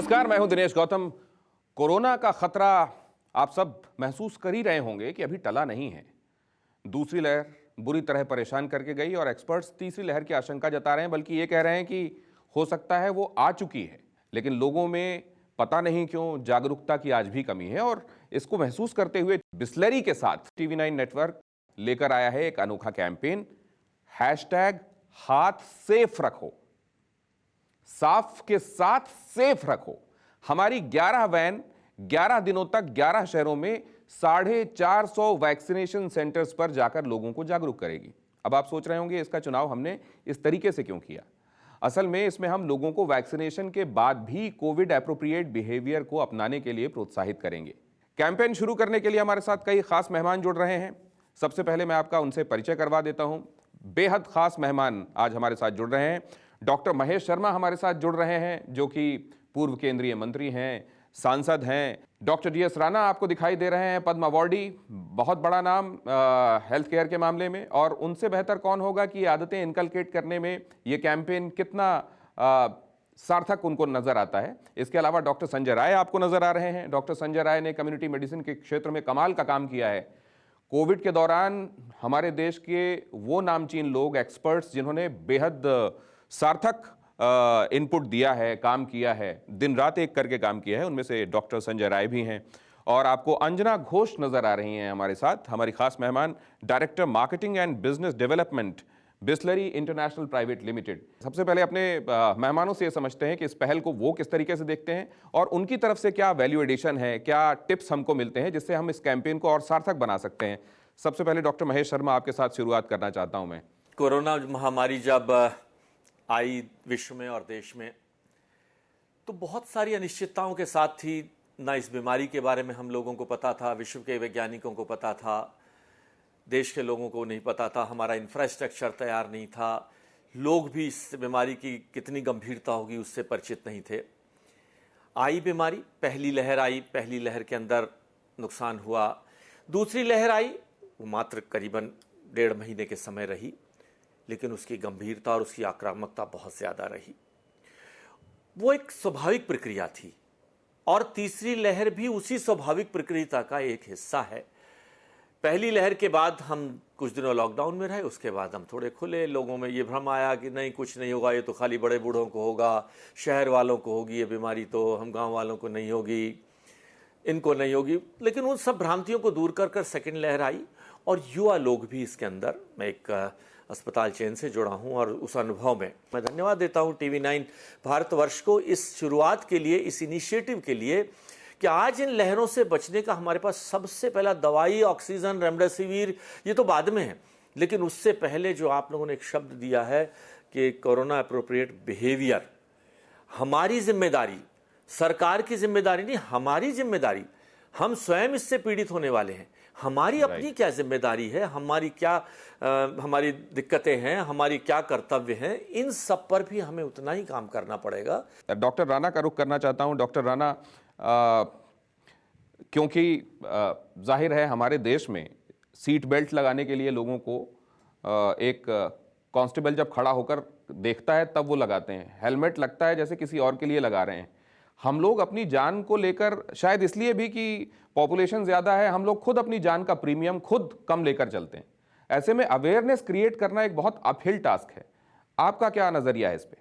नमस्कार, मैं हूं दिनेश गौतम। कोरोना का खतरा आप सब महसूस कर ही रहे होंगे कि अभी टला नहीं है। दूसरी लहर बुरी तरह परेशान करके गई और एक्सपर्ट्स तीसरी लहर की आशंका जता रहे हैं, बल्कि ये कह रहे हैं कि हो सकता है वो आ चुकी है, लेकिन लोगों में पता नहीं क्यों जागरूकता की आज भी कमी है। और इसको महसूस करते हुए बिस्लेरी के साथ TV9 नेटवर्क लेकर आया है एक अनोखा कैंपेन, #हाथ सेफ रखो। साफ के साथ सेफ रखो। हमारी 11 वैन 11 दिनों तक 11 शहरों में 450 वैक्सीनेशन सेंटर्स पर जाकर लोगों को जागरूक करेगी। अब आप सोच रहे होंगे इसका चुनाव हमने इस तरीके से क्यों किया। असल में इसमें हम लोगों को वैक्सीनेशन के बाद भी कोविड एप्रोप्रिएट बिहेवियर को अपनाने के लिए प्रोत्साहित करेंगे। कैंपेन शुरू करने के लिए हमारे साथ कई खास मेहमान जुड़ रहे हैं। सबसे पहले मैं आपका उनसे परिचय करवा देता हूं। बेहद खास मेहमान आज हमारे साथ जुड़ रहे हैं। डॉक्टर महेश शर्मा हमारे साथ जुड़ रहे हैं, जो कि पूर्व केंद्रीय मंत्री हैं, सांसद हैं। डॉक्टर DS राणा आपको दिखाई दे रहे हैं, पद्म अवार्डी, बहुत बड़ा नाम हेल्थ केयर के मामले में। और उनसे बेहतर कौन होगा कि ये आदतें इनकलकेट करने में ये कैंपेन कितना सार्थक उनको नजर आता है। इसके अलावा डॉक्टर संजय राय आपको नजर आ रहे हैं। डॉक्टर संजय राय ने कम्युनिटी मेडिसिन के क्षेत्र में कमाल का काम किया है। कोविड के दौरान हमारे देश के वो नामचीन लोग, एक्सपर्ट्स, जिन्होंने बेहद सार्थक इनपुट दिया है, काम किया है, दिन रात एक करके काम किया है, उनमें से डॉक्टर संजय राय भी हैं। और आपको अंजना घोष नजर आ रही हैं हमारे साथ, हमारी खास मेहमान, director marketing and business development, Bisleri international private limited. सबसे पहले अपने मेहमानों से ये समझते हैं कि इस पहल को वो किस तरीके से देखते हैं और उनकी तरफ से क्या वैल्यू एडिशन है, क्या टिप्स हमको मिलते हैं जिससे हम इस कैंपेन को और सार्थक बना सकते हैं। सबसे पहले डॉक्टर महेश शर्मा, आपके साथ शुरुआत करना चाहता हूं मैं। कोरोना महामारी जब आई विश्व में और देश में, तो बहुत सारी अनिश्चितताओं के साथ थी। ना इस बीमारी के बारे में हम लोगों को पता था, विश्व के वैज्ञानिकों को पता था, देश के लोगों को नहीं पता था, हमारा इंफ्रास्ट्रक्चर तैयार नहीं था, लोग भी इस बीमारी की कितनी गंभीरता होगी उससे परिचित नहीं थे। आई बीमारी, पहली लहर आई, पहली लहर के अंदर नुकसान हुआ। दूसरी लहर आई, वो मात्र करीबन 1.5 महीने के समय रही, लेकिन उसकी गंभीरता और उसकी आक्रामकता बहुत ज़्यादा रही। वो एक स्वाभाविक प्रक्रिया थी और तीसरी लहर भी उसी स्वाभाविक प्रक्रिया का एक हिस्सा है। पहली लहर के बाद हम कुछ दिनों लॉकडाउन में रहे, उसके बाद हम थोड़े खुले। लोगों में ये भ्रम आया कि नहीं, कुछ नहीं होगा, ये तो खाली बड़े बूढ़ों को होगा, शहर वालों को होगी ये बीमारी, तो हम गाँव वालों को नहीं होगी, इनको नहीं होगी। लेकिन उन सब भ्रांतियों को दूर कर कर सेकेंड लहर आई और युवा लोग भी इसके अंदर, मैं एक अस्पताल चेन से जुड़ा हूं और उस अनुभव में मैं धन्यवाद देता हूं TV9 भारतवर्ष को इस शुरुआत के लिए, इस इनिशिएटिव के लिए कि आज इन लहरों से बचने का हमारे पास सबसे पहला दवाई, ऑक्सीजन, रेमडेसिविर, ये तो बाद में है, लेकिन उससे पहले जो आप लोगों ने एक शब्द दिया है कि कोरोना एप्रोप्रिएट बिहेवियर, हमारी जिम्मेदारी, सरकार की जिम्मेदारी नहीं, हमारी जिम्मेदारी। हम स्वयं इससे पीड़ित होने वाले हैं। हमारी अपनी क्या जिम्मेदारी है, हमारी क्या हमारी दिक्कतें हैं, हमारी क्या कर्तव्य हैं, इन सब पर भी हमें उतना ही काम करना पड़ेगा। डॉक्टर राणा का रुख करना चाहता हूं। डॉक्टर राणा, क्योंकि जाहिर है हमारे देश में सीट बेल्ट लगाने के लिए लोगों को एक कांस्टेबल जब खड़ा होकर देखता है तब वो लगाते हैं, हेलमेट लगता है जैसे किसी और के लिए लगा रहे हैं। हम लोग अपनी जान को लेकर, शायद इसलिए भी कि पॉपुलेशन ज्यादा है, हम लोग खुद अपनी जान का प्रीमियम खुद कम लेकर चलते हैं। ऐसे में अवेयरनेस क्रिएट करना एक बहुत अपहिल टास्क है। आपका क्या नजरिया है इस पे?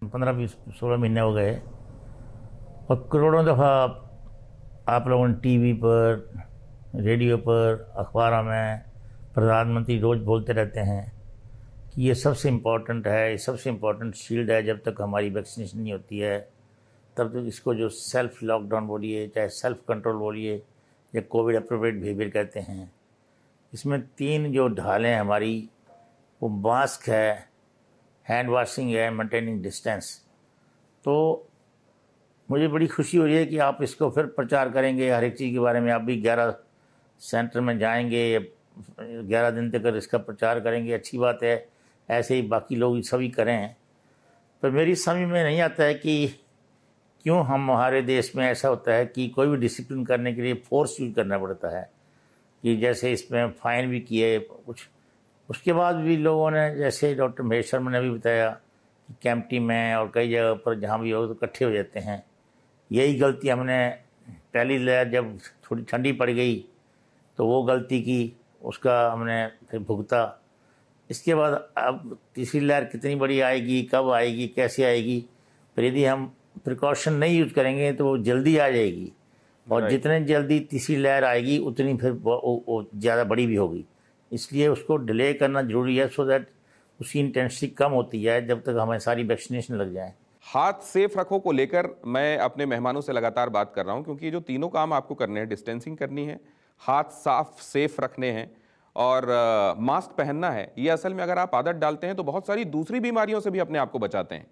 15-20-16 महीने हो गए और करोड़ों दफ़ा आप लोगों ने TV पर, रेडियो पर, अखबारों में प्रधानमंत्री रोज़ बोलते रहते हैं कि ये सबसे इम्पोर्टेंट है, ये सबसे इम्पोर्टेंट शील्ड है। जब तक हमारी वैक्सीनेशन नहीं होती है तब तक इसको जो सेल्फ लॉकडाउन बोलिए, चाहे सेल्फ कंट्रोल बोलिए, या कोविड एप्रोप्रिएट बिहेवियर कहते हैं, इसमें 3 जो ढालें हैं हमारी, वो मास्क है, हैंड वॉशिंग है, मेंटेनिंग डिस्टेंस। तो मुझे बड़ी खुशी हो रही है कि आप इसको फिर प्रचार करेंगे हर एक चीज़ के बारे में। आप भी 11 सेंटर में जाएंगे, 11 दिन तक इसका प्रचार करेंगे, अच्छी बात है। ऐसे ही बाकी लोग सभी करें। पर मेरी समझ में नहीं आता है कि क्यों हमारे देश में ऐसा होता है कि कोई भी डिसिप्लिन करने के लिए फोर्स यूज करना पड़ता है, कि जैसे इसमें फ़ाइन भी किए कुछ। उसके बाद भी लोगों ने, जैसे डॉक्टर महेश शर्मा ने भी बताया, कि कैंपटी में और कई जगह पर जहाँ भी हो तो इकट्ठे हो जाते हैं, यही गलती हमने पहली लहर जब थोड़ी ठंडी पड़ गई तो वो गलती की, उसका हमने फिर भुगता। इसके बाद अब तीसरी लहर कितनी बड़ी आएगी, कब आएगी, कैसे आएगी, पर यदि हम प्रिकॉशन नहीं यूज़ करेंगे तो वो जल्दी आ जाएगी, और जितने जल्दी तीसरी लहर आएगी उतनी फिर वो ज़्यादा बड़ी भी होगी। इसलिए उसको डिले करना ज़रूरी है, सो दैट उसकी इंटेंसिटी कम होती है जब तक हमें सारी वैक्सीनेशन लग जाए। हाथ सेफ रखो को लेकर मैं अपने मेहमानों से लगातार बात कर रहा हूं, क्योंकि ये जो तीनों काम आपको करने हैं, डिस्टेंसिंग करनी है, हाथ साफ सेफ रखने हैं और मास्क पहनना है, ये असल में अगर आप आदत डालते हैं तो बहुत सारी दूसरी बीमारियों से भी अपने आप को बचाते हैं।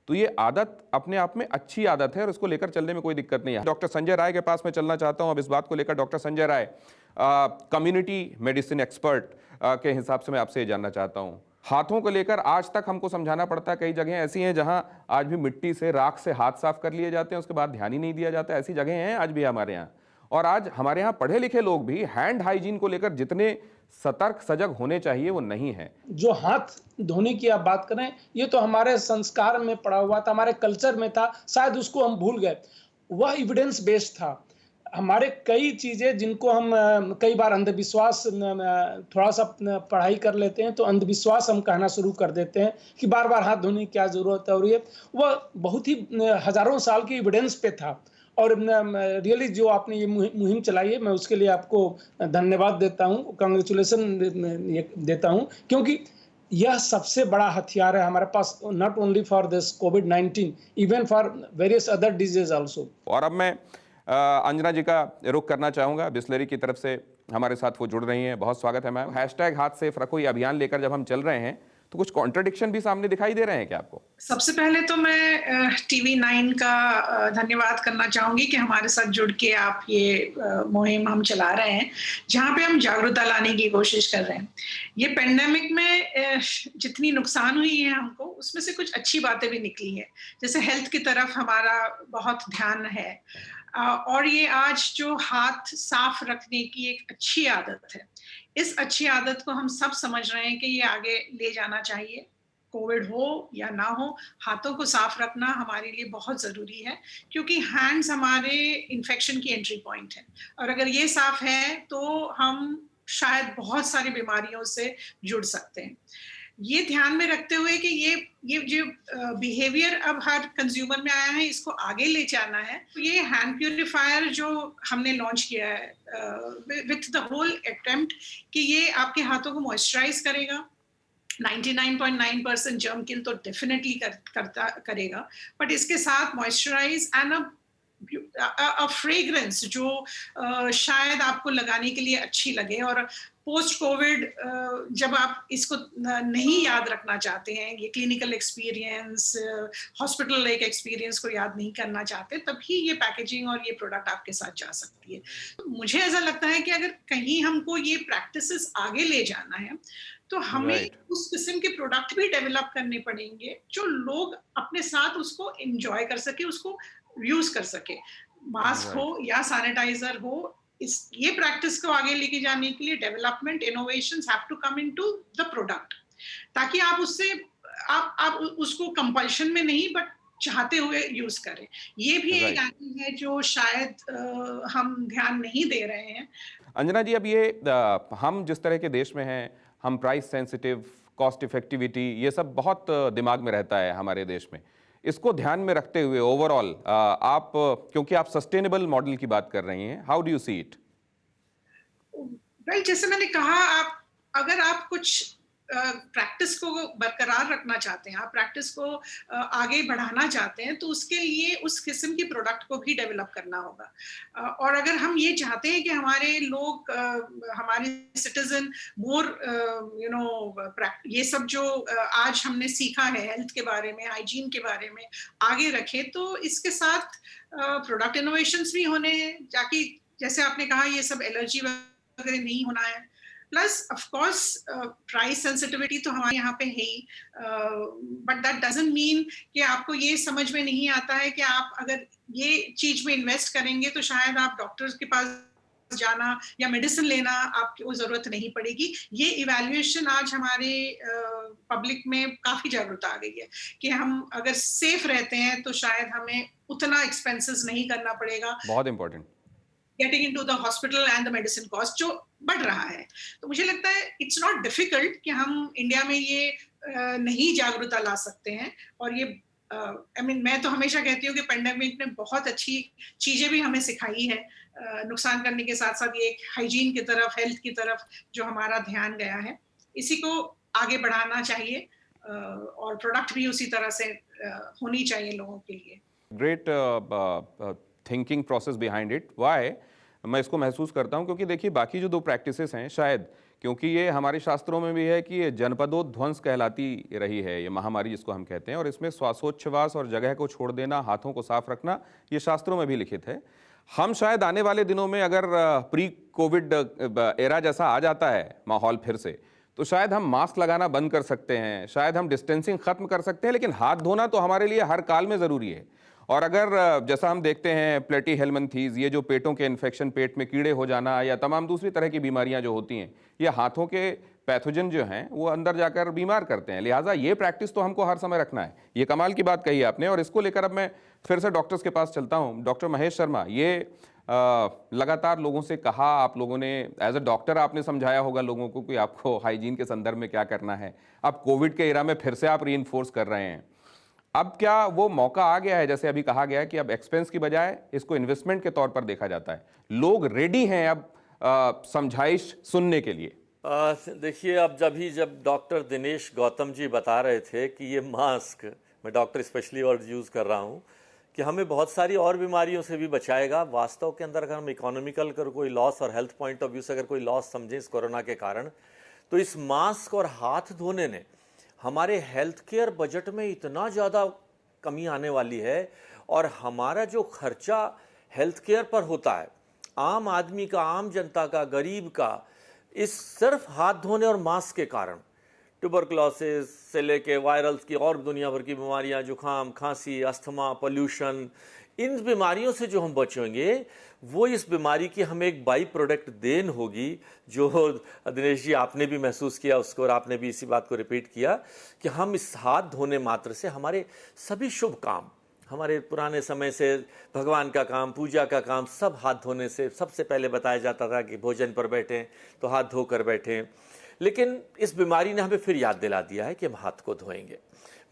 तो ये आदत अपने आप में अच्छी आदत है और इसको लेकर चलने में कोई दिक्कत नहीं है। डॉक्टर संजय राय के पास मैं चलना चाहता हूं अब इस बात को लेकर। Doctor Sanjay Rai, community medicine expert के हिसाब से मैं आपसे ये जानना चाहता हूं, हाथों को लेकर आज तक हमको समझाना पड़ता है, कई जगह ऐसी हैं जहां आज भी मिट्टी से, राख से हाथ साफ कर लिए जाते हैं, उसके बाद ध्यान ही नहीं दिया जाता। ऐसी जगह हैं आज भी हमारे यहाँ। और आज हमारे यहाँ पढ़े लिखे लोग भी हैंड हाइजीन को लेकर जितने सतर्क सजग होने चाहिए वो नहीं है। जो हाथ धोने की आप बात करें, ये तो हमारे संस्कार में पड़ा हुआ था, हमारे कल्चर में था, शायद उसको हम भूल गए। वह एविडेंस बेस्ड था। हमारे कई चीजें जिनको हम कई बार अंधविश्वास, थोड़ा सा पढ़ाई कर लेते हैं तो अंधविश्वास हम कहना शुरू कर देते हैं कि बार बार हाथ धोने की क्या जरूरत है, और ये वह बहुत ही हजारों साल की एविडेंस पे था। और रियली जो आपने ये मुहिम चलाई है, मैं उसके लिए आपको धन्यवाद देता हूँ, कांग्रेचुलेसन देता हूँ, क्योंकि यह सबसे बड़ा हथियार है हमारे पास, नॉट ओनली फॉर दिस कोविड-19, even for various other disease also. और अब मैं अंजना जी का रुख करना चाहूंगा। बिस्लरी की तरफ से हमारे साथ वो जुड़ रही हैं, बहुत स्वागत है मैम। हैशटैग हाथ सेफ रखो ये अभियान लेकर जब हम चल रहे हैं तो कुछ कॉन्ट्रडिक्शन भी सामने दिखाई दे रहे हैं क्या आपको? सबसे पहले तो मैं टीवी 9 का धन्यवाद करना चाहूंगी कि हमारे साथ जुड़ के आप ये मुहिम हम चला रहे हैं, जहां पे हम जागरूकता लाने की कोशिश कर रहे हैं। ये पेंडेमिक में जितनी नुकसान हुई है हमको, उसमें से कुछ अच्छी बातें भी निकली है, जैसे हेल्थ की तरफ हमारा बहुत ध्यान है, और ये आज जो हाथ साफ रखने की एक अच्छी आदत है, इस अच्छी आदत को हम सब समझ रहे हैं कि ये आगे ले जाना चाहिए। कोविड हो या ना हो, हाथों को साफ रखना हमारे लिए बहुत ज़रूरी है, क्योंकि हैंड्स हमारे इन्फेक्शन की एंट्री पॉइंट है, और अगर ये साफ है तो हम शायद बहुत सारी बीमारियों से जुड़ सकते हैं। ये ध्यान में रखते हुए कि ये जो बिहेवियर अब हर कंज्यूमर में आया है, इसको आगे ले जाना है, तो ये हैंड प्यूरिफायर जो हमने लॉन्च किया है विथ द होल अटेम्प्ट कि ये आपके हाथों को मॉइस्चराइज करेगा। 99.9% जर्म किल तो डेफिनेटली करेगा, बट इसके साथ मॉइस्चराइज एंड अ फ्रेग्रेंस जो शायद आपको लगाने के लिए अच्छी लगे। और पोस्ट कोविड जब आप इसको नहीं याद रखना चाहते हैं, ये clinical experience, hospital like experience को याद नहीं करना चाहते, तभी ये पैकेजिंग और ये प्रोडक्ट आपके साथ जा सकती है। तो मुझे ऐसा लगता है कि अगर कहीं हमको ये प्रैक्टिसेस आगे ले जाना है तो हमें उस किस्म के प्रोडक्ट भी डेवलप करने पड़ेंगे जो लोग अपने साथ उसको एंजॉय कर सके, उसको यूज कर सके। मास्क हो या सैनिटाइजर हो, ये प्रैक्टिस को आगे लेके जाने के लिए development innovations have to come into the product, ताकि आप उससे आप उसको कंपल्शन में नहीं बट चाहते हुए यूज करें। ये भी एक एंगल है जो शायद हम ध्यान नहीं दे रहे हैं। अंजना जी, अब ये हम जिस तरह के देश में हैं, हम प्राइस सेंसिटिव, कॉस्ट इफेक्टिविटी, ये सब बहुत दिमाग में रहता है हमारे देश में। इसको ध्यान में रखते हुए ओवरऑल आप, क्योंकि आप सस्टेनेबल मॉडल की बात कर रही हैं, how do you see it? Well, जैसे मैंने कहा, अगर आप कुछ प्रैक्टिस को बरकरार रखना चाहते हैं, आप प्रैक्टिस को आगे बढ़ाना चाहते हैं, तो उसके लिए उस किस्म की प्रोडक्ट को भी डेवलप करना होगा। और अगर हम ये चाहते हैं कि हमारे लोग, हमारे सिटीजन मोर ये सब जो आज हमने सीखा है हेल्थ के बारे में, हाइजीन के बारे में आगे रखें, तो इसके साथ प्रोडक्ट इनोवेशंस भी होने हैं, ताकि जैसे आपने कहा ये सब एलर्जी वगैरह नहीं होना है। Plus of course price sensitivity तो हमारे यहाँ पे है ही, बट दैट डजंट मीन कि आपको ये समझ में नहीं आता है कि आप अगर ये चीज में इन्वेस्ट करेंगे तो शायद आप डॉक्टर्स के पास जाना या मेडिसिन लेना आपको जरूरत नहीं पड़ेगी। ये इवैल्यूएशन आज हमारे पब्लिक में काफी जागरूकता आ गई है कि हम अगर सेफ रहते हैं तो शायद हमें उतना एक्सपेंसेस नहीं करना पड़ेगा। बहुत important. Getting into the hospital and the medicine cost जो बढ़ रहा है, तो मुझे लगता है इट्स नॉट डिफिकल्ट कि हम इंडिया में ये नहीं जागरूकता ला सकते हैं। और ये मैं तो हमेशा कहती हूँ कि पेंडेमिक ने बहुत अच्छी चीजें भी हमें सिखाई है, नुकसान करने के साथ साथ ये एक हाइजीन की तरफ, हेल्थ की तरफ जो हमारा ध्यान गया है, इसी को आगे बढ़ाना चाहिए और प्रोडक्ट भी उसी तरह से होनी चाहिए लोगों के लिए। Great thinking process behind it. Why मैं इसको महसूस करता हूं क्योंकि देखिए बाकी जो दो प्रैक्टिसेस हैं, शायद क्योंकि ये हमारे शास्त्रों में भी है कि ये जनपदोध्वंस कहलाती रही है, ये महामारी जिसको हम कहते हैं, और इसमें श्वासोच्छ्वास और जगह को छोड़ देना, हाथों को साफ रखना, ये शास्त्रों में भी लिखित है। हम शायद आने वाले दिनों में अगर प्री कोविड एरा जैसा आ जाता है माहौल फिर से, तो शायद हम मास्क लगाना बंद कर सकते हैं, शायद हम डिस्टेंसिंग खत्म कर सकते हैं, लेकिन हाथ धोना तो हमारे लिए हर काल में ज़रूरी है। और अगर जैसा हम देखते हैं प्लेटी हेलमंथीज, ये जो पेटों के इन्फेक्शन, पेट में कीड़े हो जाना या तमाम दूसरी तरह की बीमारियां जो होती हैं, ये हाथों के पैथोजन जो हैं वो अंदर जाकर बीमार करते हैं। लिहाजा ये प्रैक्टिस तो हमको हर समय रखना है। ये कमाल की बात कही आपने, और इसको लेकर अब मैं फिर से डॉक्टर्स के पास चलता हूँ। डॉक्टर महेश शर्मा, ये लगातार लोगों से कहा, आप लोगों ने एज अ डॉक्टर आपने समझाया होगा लोगों को कि आपको हाइजीन के संदर्भ में क्या करना है। अब कोविड के एरा में फिर से आप रीइंफोर्स कर रहे हैं। अब क्या वो मौका आ गया है, जैसे अभी कहा गया है कि अब एक्सपेंस की बजाय इसको इन्वेस्टमेंट के तौर पर देखा जाता है, लोग रेडी हैं अब समझाइश सुनने के लिए? देखिए, अब जब डॉक्टर दिनेश गौतम जी बता रहे थे कि ये मास्क, मैं डॉक्टर स्पेशली वर्ड यूज़ कर रहा हूँ, कि हमें बहुत सारी और बीमारियों से भी बचाएगा। वास्तव के अंदर अगर हम इकोनॉमिकल कर कोई लॉस और हेल्थ पॉइंट ऑफ व्यू से अगर कोई लॉस समझें इस कोरोना के कारण, तो इस मास्क और हाथ धोने ने हमारे हेल्थ केयर बजट में इतना ज़्यादा कमी आने वाली है। और हमारा जो खर्चा हेल्थ केयर पर होता है, आम आदमी का, आम जनता का, गरीब का, इस सिर्फ हाथ धोने और मास्क के कारण, ट्यूबरकुलोसिस से लेके वायरल्स की और दुनिया भर की बीमारियां, जुकाम, खांसी, अस्थमा, पोल्यूशन, इन बीमारियों से जो हम बचेंगे, वो इस बीमारी की हमें एक बाई प्रोडक्ट देन होगी, जो दिनेश जी आपने भी महसूस किया उसको, और आपने भी इसी बात को रिपीट किया कि हम इस हाथ धोने मात्र से हमारे सभी शुभ काम, हमारे पुराने समय से भगवान का काम, पूजा का काम, सब हाथ धोने से सबसे पहले बताया जाता था कि भोजन पर बैठें तो हाथ धोकर बैठें। लेकिन इस बीमारी ने हमें फिर याद दिला दिया है कि हम हाथ को धोएंगे।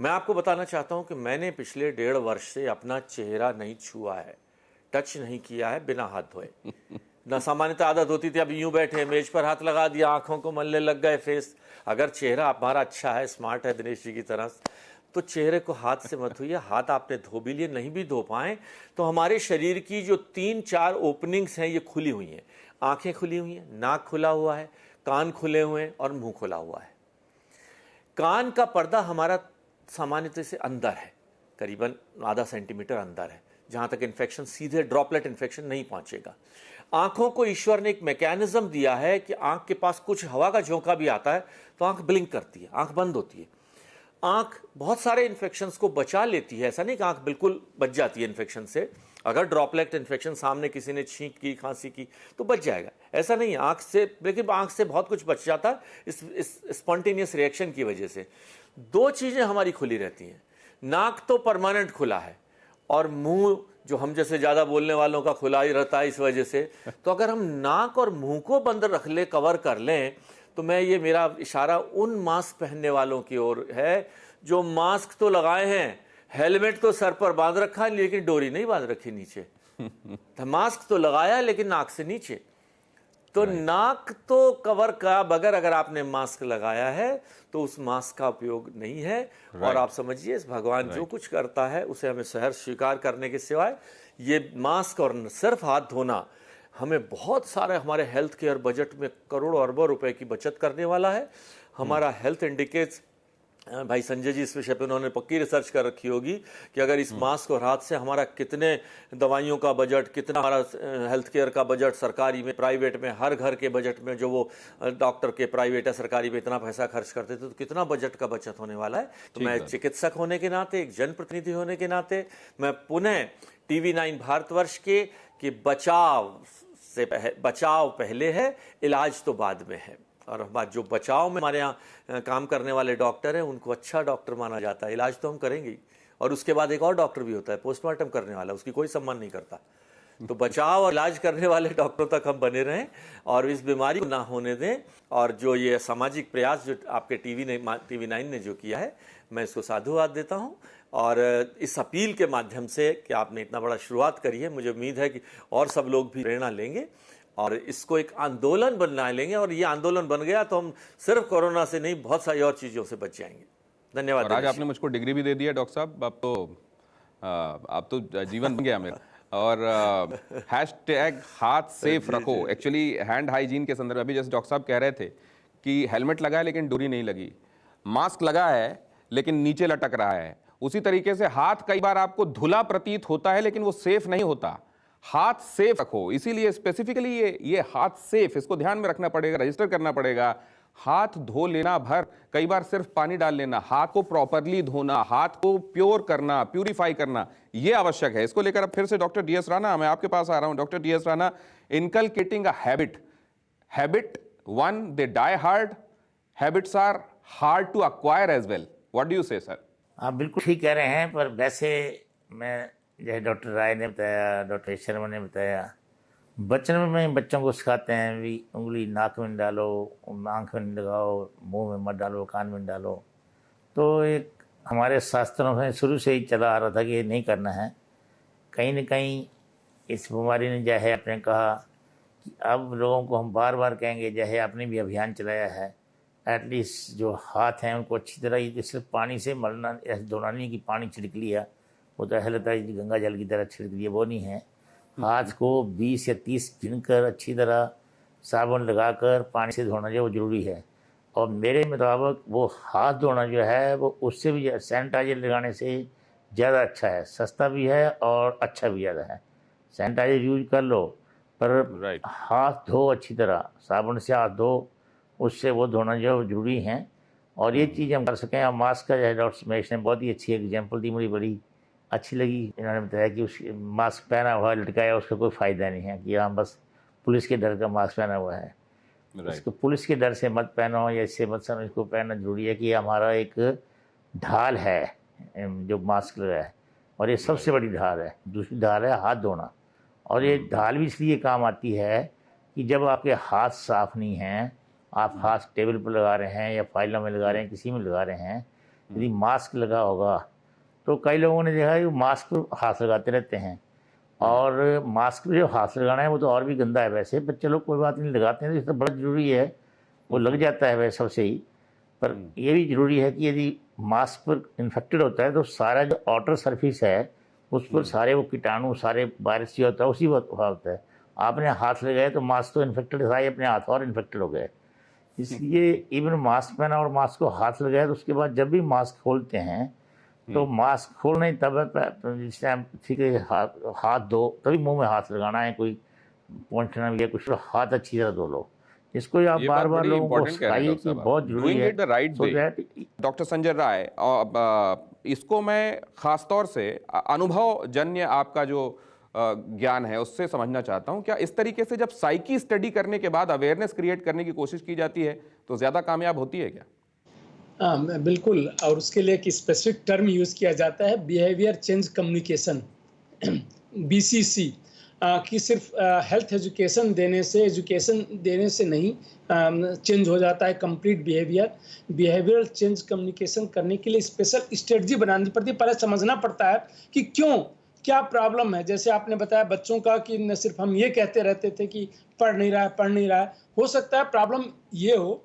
मैं आपको बताना चाहता हूं कि मैंने पिछले 1.5 वर्ष से अपना चेहरा नहीं छुआ है, टच नहीं किया है बिना हाथ धोए। ना सामान्यतः आदत होती थी, अब यूं बैठे मेज पर हाथ लगा दिया, आंखों को मलने लग गए फेस। अगर चेहरा हमारा अच्छा है, स्मार्ट है दिनेश जी की तरह, तो चेहरे को हाथ से मत धोइए। हाथ आपने धो भी लिए, नहीं भी धो पाए तो हमारे शरीर की जो 3-4 ओपनिंग्स हैं ये खुली हुई हैं। आंखें खुली हुई हैं, नाक खुला हुआ है, कान खुले हुए हैं और मुंह खुला हुआ है। कान का पर्दा हमारा सामान्यतः से अंदर है, करीबन आधा सेंटीमीटर अंदर है, जहां तक इन्फेक्शन, सीधे ड्रॉपलेट इन्फेक्शन नहीं पहुंचेगा। आंखों को ईश्वर ने एक मैकेनिज्म दिया है कि आंख के पास कुछ हवा का झोंका भी आता है तो आंख ब्लिंक करती है, आंख बंद होती है। आंख बहुत सारे इन्फेक्शंस को बचा लेती है, ऐसा नहीं कि आंख बिल्कुल बच जाती है इन्फेक्शन से। अगर ड्रॉपलेट इन्फेक्शन सामने किसी ने छींक की, खांसी की तो बच जाएगा, ऐसा नहीं है आंख से, लेकिन आंख से बहुत कुछ बच जाता है इस स्पॉन्टेनियस रिएक्शन की वजह से। 2 चीजें हमारी खुली रहती हैं, नाक तो परमानेंट खुला है और मुंह जो हम जैसे ज्यादा बोलने वालों का खुला ही रहता है इस वजह से। तो अगर हम नाक और मुंह को बंद रख ले, कवर कर लें, तो ये मेरा इशारा उन मास्क पहनने वालों की ओर है जो मास्क तो लगाए हैं, हेलमेट तो सर पर बांध रखा है लेकिन डोरी नहीं बांध रखी नीचे। तो मास्क तो लगाया लेकिन नाक से नीचे, तो नाक तो कवर का बगैर अगर आपने मास्क लगाया है तो उस मास्क का उपयोग नहीं है। और आप समझिए इस भगवान जो कुछ करता है उसे हमें सहर्ष स्वीकार करने के सिवाय ये मास्क और सिर्फ हाथ धोना हमें बहुत सारे हमारे हेल्थ केयर बजट में करोड़ों अरबों रुपए की बचत करने वाला है। हमारा हेल्थ इंडिकेट्स, भाई संजय जी इस विषय पे उन्होंने पक्की रिसर्च कर रखी होगी कि अगर इस मास्क और हाथ से हमारा कितने दवाइयों का बजट, कितना हमारा हेल्थ केयर का बजट, सरकारी में, प्राइवेट में, हर घर के बजट में, जो वो डॉक्टर के प्राइवेट या सरकारी में इतना पैसा खर्च करते थे, तो कितना बजट का बचत होने वाला है। तो मैं चिकित्सक होने के नाते, एक जनप्रतिनिधि होने के नाते, मैं पुनः TV9 भारतवर्ष के कि बचाव से बचाव पहले है, इलाज तो बाद में है। और हमारे जो बचाव में हमारे यहाँ काम करने वाले डॉक्टर हैं उनको अच्छा डॉक्टर माना जाता है। इलाज तो हम करेंगे ही, और उसके बाद एक और डॉक्टर भी होता है पोस्टमार्टम करने वाला, उसकी कोई सम्मान नहीं करता। तो बचाव और इलाज करने वाले डॉक्टरों तक हम बने रहें और इस बीमारी को ना होने दें। और जो ये सामाजिक प्रयास जो आपके टीवी 9 ने जो किया है, मैं इसको साधुवाद देता हूँ। और इस अपील के माध्यम से कि आपने इतना बड़ा शुरुआत करी है, मुझे उम्मीद है कि और सब लोग भी प्रेरणा लेंगे और इसको एक आंदोलन बना लेंगे। और ये आंदोलन बन गया तो हम सिर्फ कोरोना से नहीं, बहुत सारी और चीज़ों से बच जाएंगे। धन्यवाद। और आज आपने मुझको डिग्री भी दे दी है डॉक्टर साहब, अब तो जीवन बन गया मेरा। और हैशटैग हाथ सेफ रखो, एक्चुअली हैंड हाइजीन के संदर्भ में अभी जैसे डॉक्टर साहब कह रहे थे कि हेलमेट लगा है लेकिन डोरी नहीं लगी, मास्क लगा है लेकिन नीचे लटक रहा है, उसी तरीके से हाथ कई बार आपको धुला प्रतीत होता है लेकिन वो सेफ नहीं होता। हाथ सेफ रखो, इसीलिए स्पेसिफिकली ये हाथ सेफ, इसको ध्यान में रखना पड़ेगा, रजिस्टर करना पड़ेगा। हाथ धो लेना भर, कई बार सिर्फ पानी डाल लेना, हाथ को प्रॉपरली धोना, हाथ को प्योर करना, प्यूरिफाई करना, यह आवश्यक है। इसको लेकर अब फिर से डॉक्टर डी एस राणा, मैं आपके पास आ रहा हूं। Doctor D S Rana, inculcating a habit 1 they die hard, habits are hard to acquire as well. What do you say sir? आप बिल्कुल ठीक कह रहे हैं, पर वैसे मैं जैसे डॉक्टर राय ने बताया, डॉक्टर शर्मा ने बताया, बचपन में बच्चों को सिखाते हैं भी उंगली नाक में डालो, आँख में लगाओ, मुंह में मत डालो, कान में डालो। तो एक हमारे शास्त्रों में शुरू से ही चला आ रहा था कि ये नहीं करना है। कहीं न कहीं इस बीमारी ने जो है आपने कहा कि अब लोगों को हम बार बार कहेंगे, जो है आपने भी अभियान चलाया है, एटलीस्ट जो हाथ हैं उनको अच्छी तरह सिर्फ पानी से मलना, ऐसे धोना नहीं कि पानी छिड़क लिया, वो तो ऐसा लगता है गंगा जल की तरह छिड़क लिया, वो नहीं है। हाथ को 20 या 30 गिनकर अच्छी तरह साबुन लगाकर पानी से धोना जो ज़रूरी है। और मेरे मुताबिक वो हाथ धोना जो है वो उससे भी सैनिटाइजर लगाने से ज़्यादा अच्छा है, सस्ता भी है और अच्छा भी ज़्यादा है। सैनिटाइजर यूज कर लो पर हाथ धो अच्छी तरह, साबुन से हाथ धो, उससे वो धोना जो ज़रूरी है। और ये चीज़ हम कर सकें। और मास्क का जो है डॉक्टर सुमेश ने बहुत ही अच्छी एग्जाम्पल दी, मुझे बड़ी अच्छी लगी। इन्होंने बताया कि उस मास्क पहना हुआ लटकाया, उसका कोई फ़ायदा नहीं है कि हम बस पुलिस के डर का मास्क पहना हुआ है। इसको पुलिस के डर से मत पहनो या इससे मत समझो, इसको पहनना जरूरी है कि हमारा एक ढाल है जो मास्क लगाया है, और ये सबसे बड़ी ढाल है। दूसरी ढाल है हाथ धोना, और ये ढाल भी इसलिए काम आती है कि जब आपके हाथ साफ नहीं हैं, आप हाथ टेबल पर लगा रहे हैं या फाइलों में लगा रहे हैं, किसी में लगा रहे हैं, यदि मास्क लगा होगा तो कई लोगों ने देखा है कि मास्क पर हाथ लगाते रहते हैं। और मास्क पे जो हाथ लगाना है वो तो और भी गंदा है वैसे, पर चलो कोई बात नहीं, लगाते हैं तो इसका बड़ा ज़रूरी है, वो लग जाता है वैसे सबसे ही। पर ये भी ज़रूरी है कि यदि मास्क पर इन्फेक्टेड होता है तो सारा जो आउटर सरफेस है उस पर सारे वो कीटाणु, सारे वायरस जो होता है उसी वक्त होता है। आपने हाथ लगाए तो मास्क तो इन्फेक्टेड था ही, अपने हाथ और इन्फेक्टेड हो गए। इसलिए इवन मास्क पहना और मास्क को हाथ लगाया तो उसके बाद जब भी मास्क खोलते हैं तो मास्क खोलना ही तब जिस टाइम ठीक है हाथ धो, तभी मुंह में हाथ लगाना है, कोई पहुंचना भी है कुछ, हाथ अच्छी तरह धो लो। इसको आप बार बार लोगों को सिखाइए कि बहुत जरूरी है। डॉक्टर संजय राय, इसको मैं खासतौर से अनुभव जन्य आपका जो ज्ञान है उससे समझना चाहता हूं। क्या इस तरीके से जब साइकी स्टडी करने के बाद अवेयरनेस क्रिएट करने की कोशिश की जाती है तो ज्यादा कामयाब होती है क्या? हाँ बिल्कुल, और उसके लिए एक स्पेसिफिक टर्म यूज़ किया जाता है, बिहेवियर चेंज कम्युनिकेशन, BCC, कि सिर्फ हेल्थ एजुकेशन देने से नहीं चेंज हो जाता है कंप्लीट बिहेवियर चेंज कम्युनिकेशन करने के लिए स्पेशल स्ट्रेटजी बनानी पड़ती है। पहले समझना पड़ता है कि क्या प्रॉब्लम है। जैसे आपने बताया बच्चों का कि न सिर्फ हम ये कहते रहते थे कि पढ़ नहीं रहा है, हो सकता है प्रॉब्लम ये हो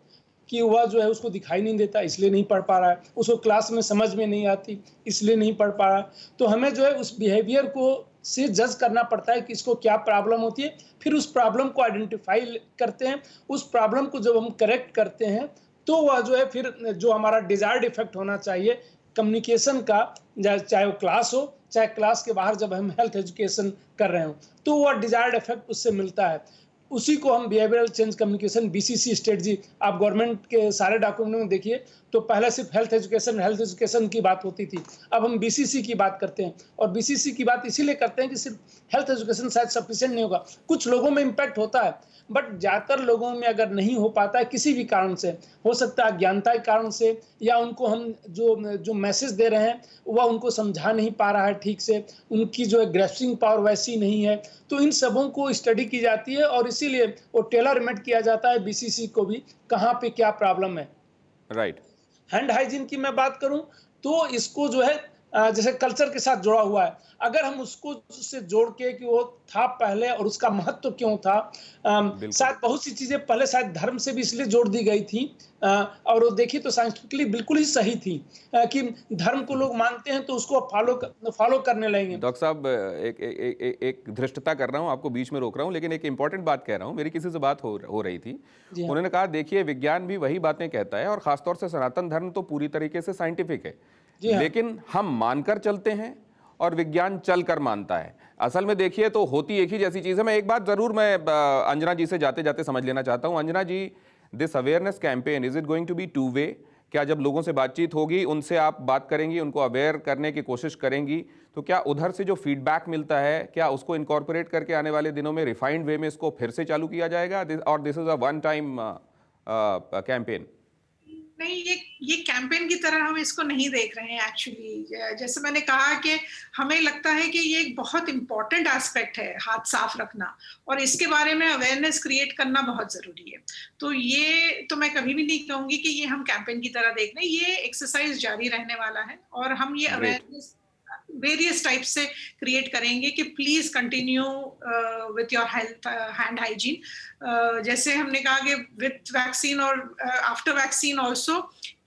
कि वह जो है उसको दिखाई नहीं देता इसलिए नहीं पढ़ पा रहा है, उसको क्लास में समझ में नहीं आती इसलिए नहीं पढ़ पा रहा है। तो हमें जो है उस बिहेवियर को से जज करना पड़ता है कि इसको क्या प्रॉब्लम होती है, फिर उस प्रॉब्लम को आइडेंटिफाई करते हैं। उस प्रॉब्लम को जब हम करेक्ट करते हैं तो वह जो है फिर जो हमारा डिजायर्ड इफेक्ट होना चाहिए कम्युनिकेशन का, चाहे वो क्लास हो चाहे क्लास के बाहर जब हम हेल्थ एजुकेशन कर रहे हो, तो वह डिजायर्ड इफेक्ट उससे मिलता है। उसी को हम behavioural change communication BCC strategy आप गवर्नमेंट के सारे डॉक्यूमेंट में देखिए तो पहले सिर्फ हेल्थ एजुकेशन की बात होती थी, अब हम बीसीसी की बात करते हैं। और बीसीसी की बात इसीलिए करते हैं कि सिर्फ हेल्थ एजुकेशन शायद सफिशिएंट नहीं होगा, कुछ लोगों में इम्पैक्ट होता है, बट ज़्यादातर लोगों में अगर नहीं हो पाता है किसी भी कारण से, हो सकता है अज्ञानता के कारण से, या उनको हम जो मैसेज दे रहे हैं वह उनको समझा नहीं पा रहा है ठीक से, उनकी जो है ग्रेस्पिंग पावर वैसी नहीं है, तो इन सबों को स्टडी की जाती है और इसीलिए वो टेलर मेड किया जाता है बीसीसी को भी, कहाँ पे क्या प्रॉब्लम है। राइट। हैंड हाइजीन की मैं बात करूं तो इसको जो है जैसे कल्चर के साथ जुड़ा हुआ है, अगर हम उसको से जोड़ के कि वो था पहले और उसका महत्व क्यों था, शायद बहुत सी चीजें पहले शायद धर्म से भी इसलिए जोड़ दी गई थी, और वो देखिए तो साइंटिफिकली बिल्कुल ही सही थी, कि धर्म को लोग मानते हैं तो उसको फॉलो करने लगेंगे। डॉक्टर साहब, एक धृष्टता कर रहा हूं, आपको बीच में रोक रहा हूं, लेकिन एक इंपॉर्टेंट बात कह रहा हूं। मेरी किसी से बात हो रही थी, उन्होंने कहा देखिए विज्ञान भी वही बातें कहता है और खासतौर से सनातन धर्म तो पूरी तरीके से साइंटिफिक है, लेकिन हम मानकर चलते हैं और विज्ञान चलकर मानता है। असल में देखिए तो होती एक ही जैसी चीज है। मैं एक बात जरूर मैं अंजना जी से जाते जाते समझ लेना चाहता हूं। Anjana ji, this awareness campaign, is it going to be two way? क्या जब लोगों से बातचीत होगी, उनसे आप बात करेंगी, उनको अवेयर करने की कोशिश करेंगी, तो क्या उधर से जो फीडबैक मिलता है क्या उसको इनकॉर्पोरेट करके आने वाले दिनों में रिफाइंड वे में इसको फिर से चालू किया जाएगा, और this is a one time campaign? नहीं, ये कैंपेन की तरह हम इसको नहीं देख रहे हैं एक्चुअली। जैसे मैंने कहा कि हमें लगता है कि ये एक बहुत इंपॉर्टेंट एस्पेक्ट है हाथ साफ रखना, और इसके बारे में अवेयरनेस क्रिएट करना बहुत जरूरी है। तो ये तो मैं कभी भी नहीं कहूंगी कि ये हम कैंपेन की तरह देख रहे हैं, ये एक्सरसाइज जारी रहने वाला है और हम ये अवेयरनेस वेरियस टाइप से क्रिएट करेंगे कि please continue with your health hand hygiene. जैसे हमने कहा कि विथ वैक्सीन और आफ्टर वैक्सीन ऑल्सो,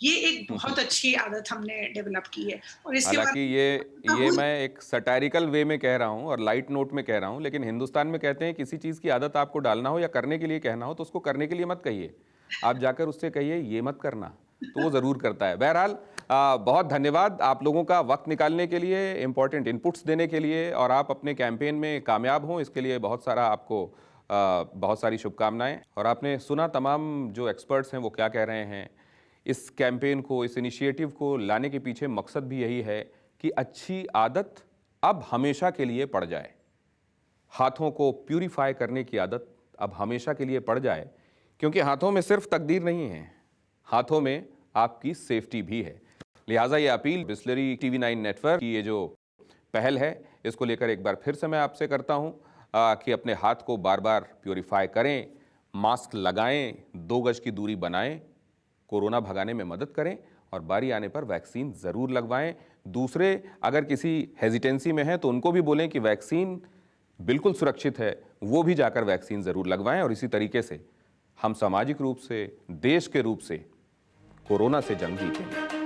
ये एक बहुत अच्छी आदत हमने डेवलप की है। और इसके बाद हालांकि ये मैं एक सटायरिकल वे में कह रहा हूं और लाइट नोट में कह रहा हूं, लेकिन हिंदुस्तान में कहते हैं किसी चीज की आदत आपको डालना हो या करने के लिए कहना हो तो उसको करने के लिए मत कहिए, आप जाकर उससे कहिए ये मत करना, तो वो जरूर करता है। बहरहाल बहुत धन्यवाद आप लोगों का वक्त निकालने के लिए, इंपॉर्टेंट इनपुट्स देने के लिए, और आप अपने कैंपेन में कामयाब हों इसके लिए बहुत सारा आपको बहुत सारी शुभकामनाएं। और आपने सुना तमाम जो एक्सपर्ट्स हैं वो क्या कह रहे हैं। इस कैंपेन को, इस इनिशिएटिव को लाने के पीछे मकसद भी यही है कि अच्छी आदत अब हमेशा के लिए पड़ जाए, हाथों को प्यूरिफाई करने की आदत अब हमेशा के लिए पड़ जाए, क्योंकि हाथों में सिर्फ तकदीर नहीं है, हाथों में आपकी सेफ्टी भी है। लिहाजा ये अपील बिस्लरी TV9 नेटवर्क की ये जो पहल है इसको लेकर एक बार फिर से मैं आपसे करता हूं कि अपने हाथ को बार बार प्यूरिफाई करें, मास्क लगाएं, 2 गज की दूरी बनाएं, कोरोना भगाने में मदद करें और बारी आने पर वैक्सीन ज़रूर लगवाएं। दूसरे अगर किसी हेजिटेंसी में हैं तो उनको भी बोलें कि वैक्सीन बिल्कुल सुरक्षित है, वो भी जाकर वैक्सीन ज़रूर लगवाएं। और इसी तरीके से हम सामाजिक रूप से, देश के रूप से कोरोना से जंग जीतेंगे।